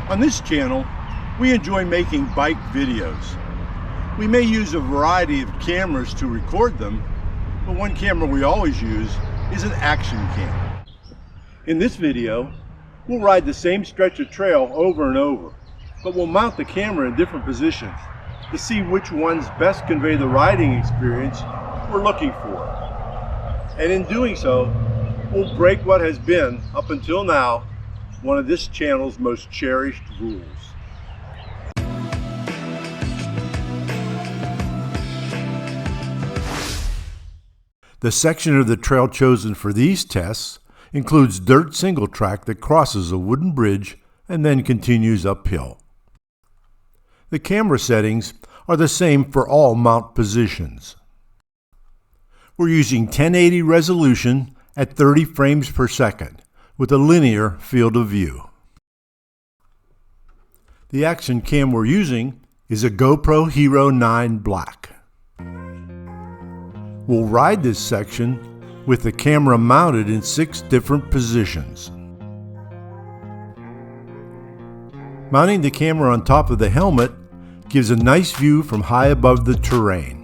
On this channel, we enjoy making bike videos. We may use a variety of cameras to record them, but one camera we always use is an action cam. In this video, we'll ride the same stretch of trail over and over, but we'll mount the camera in different positions to see which ones best convey the riding experience we're looking for. And in doing so, we'll break what has been, up until now, one of this channel's most cherished rules. The section of the trail chosen for these tests includes dirt single track that crosses a wooden bridge and then continues uphill. The camera settings are the same for all mount positions. We're using 1080 resolution at 30 frames per second with a linear field of view. The action cam we're using is a GoPro Hero 9 Black. We'll ride this section with the camera mounted in 6 different positions. Mounting the camera on top of the helmet gives a nice view from high above the terrain.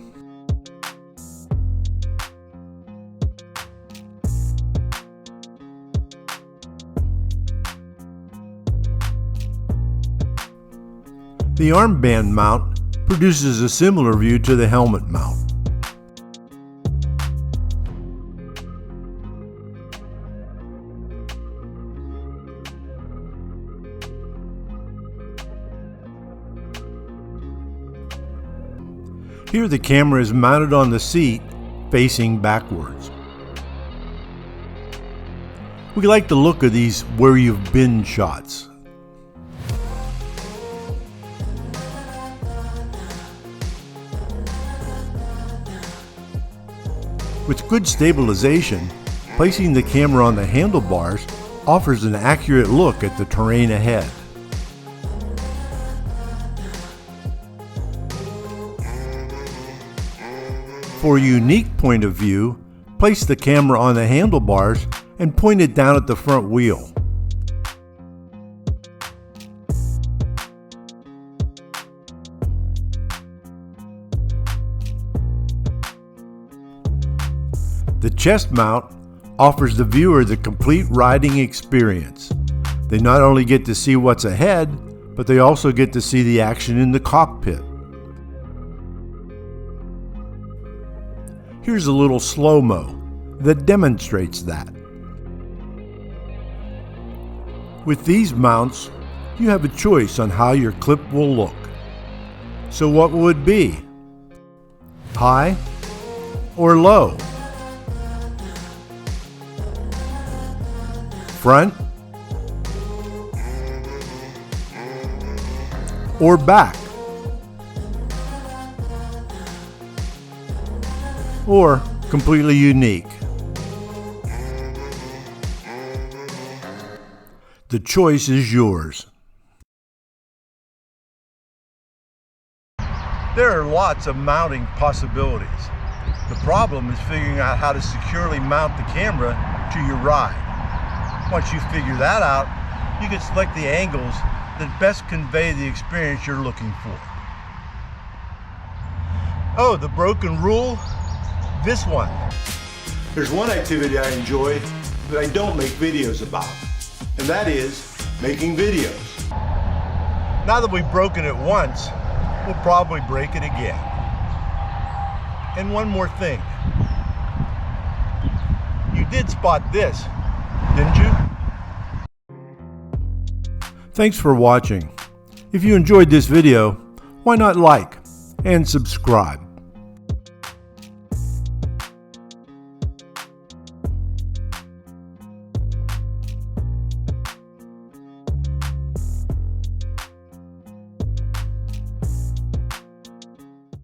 The armband mount produces a similar view to the helmet mount. Here the camera is mounted on the seat facing backwards. We like the look of these where you've been shots. With good stabilization, placing the camera on the handlebars offers an accurate look at the terrain ahead. For a unique point of view, place the camera on the handlebars and point it down at the front wheel. The chest mount offers the viewer the complete riding experience. They not only get to see what's ahead, but they also get to see the action in the cockpit. Here's a little slow-mo that demonstrates that. With these mounts, you have a choice on how your clip will look. So what will it be? High or low? Front or back? Or completely unique? The choice is yours. There are lots of mounting possibilities. The problem is figuring out how to securely mount the camera to your ride. Once you figure that out, you can select the angles that best convey the experience you're looking for. Oh, the broken rule? This one. There's one activity I enjoy that I don't make videos about, and that is making videos. Now that we've broken it once, we'll probably break it again. And one more thing. You did spot this, didn't you? Thanks for watching. If you enjoyed this video, why not like and subscribe?